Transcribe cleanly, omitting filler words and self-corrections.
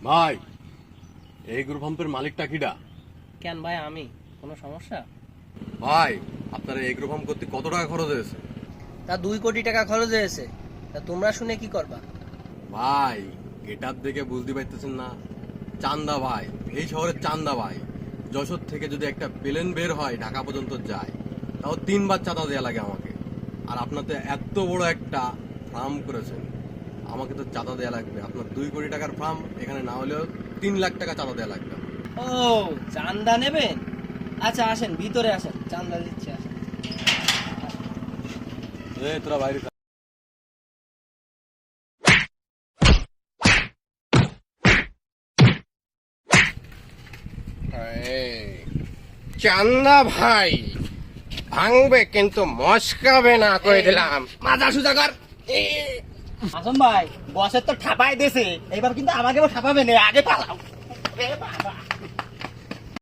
ভাই, এই গ্রুপ পাম্পের মালিকটা কিডা? কেন ভাই, আমি কোনো সমস্যা? ভাই, আপনার এই গ্রুপ পাম্প করতে কত টাকা খরচ হয়েছে? তা 2 কোটি টাকা খরচ হয়েছে। তা তোমরা শুনে কি করবা? ভাই, গেটআপ দেখে বুঝতে পারতেছেন না? চান্দা ভাই, এই শহরের চান্দা ভাই। যশোর থেকে যদি একটা প্লেন বের হয় ঢাকা পর্যন্ত যায়, তাও 3 বার চাঁদা দেওয়া লাগে আমাকে। আর আপনার তো এত বড় একটা ফার্ম করেছেন, আমাকে তো চাঁদা দেওয়া লাগবে। আপনার 2 কোটি টাকার ফার্ম, এখানে না হলেও 3 লাখ টাকা চাঁদা দেওয়া লাগবে। ও, চান্দা নেবেন? আচ্ছা আসেন, ভিতরে আসেন, চান্দা দিচ্ছি, আসেন। তোরা বাইরে থাক। চান্দা ভাই ভাঙবে কিন্তু মস্কাবে না করে দিলাম। মাথা সুজা কর। আসুন ভাই, বসের তো ঠাপাই দিয়েছে, এবার কিন্তু আমাকেও ঠাপাবে না, আগে পালাও।